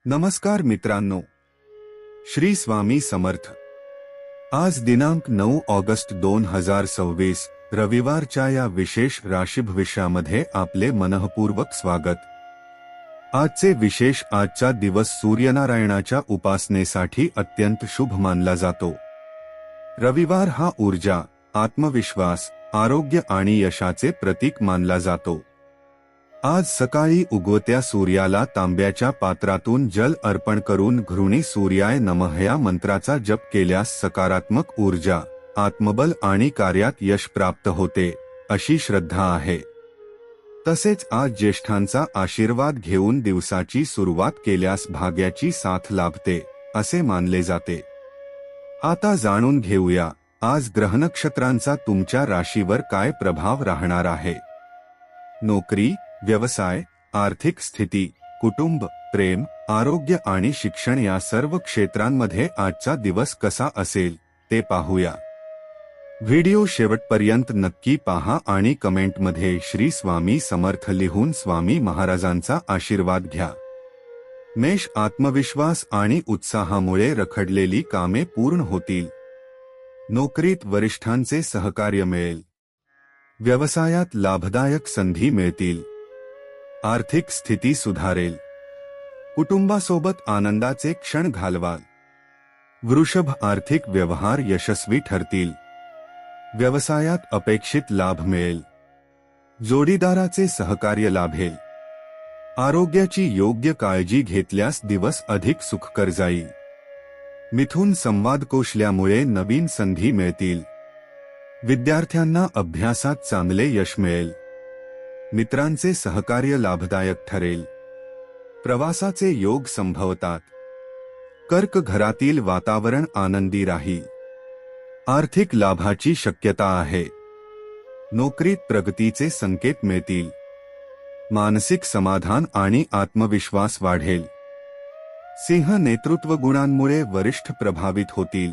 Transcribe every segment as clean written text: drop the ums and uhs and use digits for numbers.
नमस्कार मित्रांनो, श्री स्वामी समर्थ। आज दिनांक 9 ऑगस्ट 2026 रविवारच्या या विशेष राशी भविष्यामध्ये आपले मनःपूर्वक स्वागत। आजचे विशेष आजचा दिवस सूर्यनारायणाच्या उपासनेसाठी अत्यंत शुभ मानला जातो। रविवार हा ऊर्जा, आत्मविश्वास, आरोग्य आणि यशाचे प्रतीक मानला जातो। आज सकाळी उगवत्या सूर्याला तांब्याच्या पात्रातून जल अर्पण करून घृणी सूर्याय नमः या मंत्राचा जप केल्यास सकारात्मक ऊर्जा, आत्मबल आणि कार्यात यश प्राप्त होते, अशी श्रद्धा आहे। तसेच आज ज्येष्ठांचा आशीर्वाद घेऊन दिवसाची सुरुवात केल्यास भाग्याची साथ लाभते, असे मानले जाते। आता जाणून घेऊया आज ग्रहनक्षत्रांचा तुमच्या राशीवर काय प्रभाव राहणार आहे। नोकरी, व्यवसाय, आर्थिक स्थिती, कुटुंब, प्रेम, आरोग्य आणि शिक्षण या सर्व क्षेत्रांमध्ये आजचा दिवस कसा असेल ते पाहूया। व्हिडिओ शेवटपर्यंत नक्की पहा आणि कमेंटमध्ये श्री स्वामी समर्थ लिहून स्वामी महाराजांचा आशीर्वाद घ्या। मेष, आत्मविश्वास आणि उत्साहामुळे रखडलेली कामे पूर्ण होतील। नोकरीत वरिष्ठांचे सहकार्य मिळेल। व्यवसायात लाभदायक संधी मिळतील। आर्थिक स्थिती सुधारेल। कुटुंबासोबत आनंदाचे क्षण घालवाल। वृषभ, आर्थिक व्यवहार यशस्वी ठरतील। व्यवसायात अपेक्षित लाभ मिळेल। जोडीदाराचे सहकार्य लाभेल। आरोग्याची योग्य काळजी घेतल्यास दिवस अधिक सुखकर जाईल। मिथुन, संवाद कौशल्यामुळे नवीन संधी मिळतील। विद्यार्थ्यांना अभ्यासात चांगले यश मिळेल। मित्रांचे सहकार्य लाभदायक ठरेल। प्रवासाचे योग संभवतात। कर्क, घरातील वातावरण आनंदी राहील। आर्थिक लाभाची शक्यता आहे। नोकरीत प्रगतीचे संकेत मिळतील। मानसिक समाधान आणि आत्मविश्वास वाढेल। सिंह, नेतृत्व गुणांमुळे वरिष्ठ प्रभावित होतील।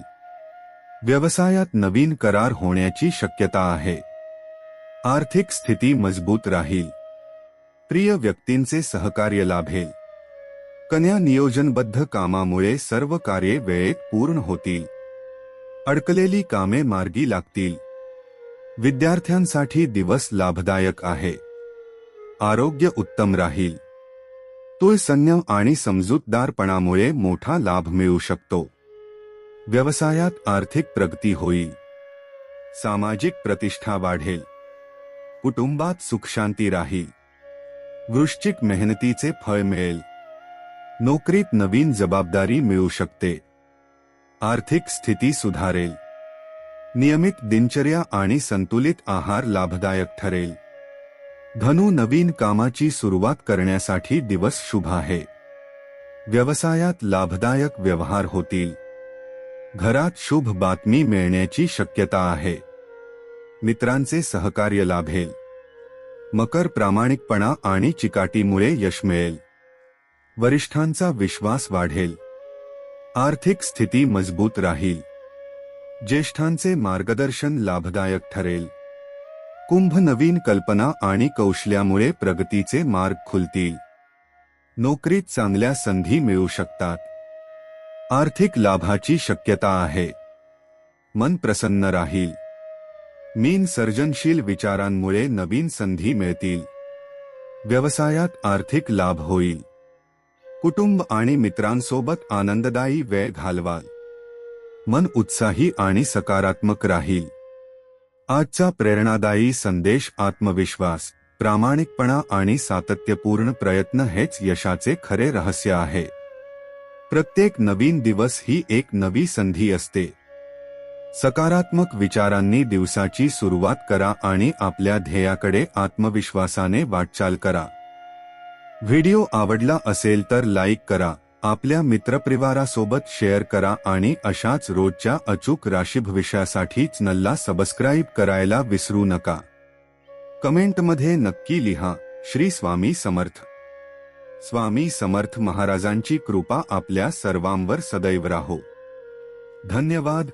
व्यवसायात नवीन करार होण्याची शक्यता आहे। आर्थिक स्थिती मजबूत राहील। प्रिय व्यक्तींचे सहकार्य लाभेल। कन्या, नियोजनबद्ध कामामुळे सर्व कार्ये वेळेत पूर्ण होतील। अडकलेली कामे मार्गी लागतील। विद्यार्थ्यांसाठी दिवस लाभदायक आहे। आरोग्य उत्तम राहील। तुळ, संयम आणि समजूतदारपणामुळे मोठा लाभ मिळू शकतो। व्यवसायात आर्थिक प्रगती होईल। सामाजिक प्रतिष्ठा वाढेल। कुटुंबात सुखशांती राहील। वृश्चिक, मेहनतीचे फळ मिळेल। नोकरीत नवीन जबाबदारी मिळू शकते। आर्थिक स्थिती सुधारेल। नियमित दिनचर्या आणि संतुलित आहार लाभदायक ठरेल। धनु, नवीन कामाची सुरुवात करण्यासाठी दिवस शुभ आहे। व्यवसायात लाभदायक व्यवहार होतील। घरात शुभ बातमी मिळण्याची शक्यता आहे। मित्रांचे सहकार्य लाभेल। मकर, प्रामाणिकपणा आणि चिकाटीमुळे यश मिळेल। वरिष्ठांचा विश्वास वाढेल। आर्थिक स्थिती मजबूत राहील। ज्येष्ठांचे मार्गदर्शन लाभदायक ठरेल। कुंभ, नवीन कल्पना आणि कौशल्यामुळे प्रगतीचे मार्ग खुलतील। नोकरीत चांगल्या संधी मिळू शकतात। आर्थिक लाभाची शक्यता आहे। मन प्रसन्न राहील। मीन, सर्जनशील विचारांमुळे नवीन संधी मिळतील। व्यवसायात आर्थिक लाभ होईल। कुटुंब आणि मित्रांसोबत आनंददायी वेळ घालवाल। मन उत्साही आणि सकारात्मक राहील। आजचा प्रेरणादायी संदेश: आत्मविश्वास, प्रामाणिकपणा आणि सातत्यपूर्ण प्रयत्न हेच यशाचे खरे रहस्य आहे। प्रत्येक नवीन दिवस ही एक नवी संधी असते। सकारात्मक विचारांनी दिवसाची सुरुवात करा आणि आपल्या ध्येयाकडे आत्मविश्वासाने वाटचाल करा। व्हिडिओ आवडला असेल तर लाईक करा, आपल्या मित्रपरिवारासोबत शेअर करा आणि अशाच रोजच्या अचूक राशी भविष्यासाठी चॅनलला सबस्क्राईब करायला विसरू नका। कमेंटमध्ये नक्की लिहा, श्री स्वामी समर्थ। स्वामी समर्थ महाराजांची कृपा आपल्या सर्वांवर सदैव राहो। धन्यवाद।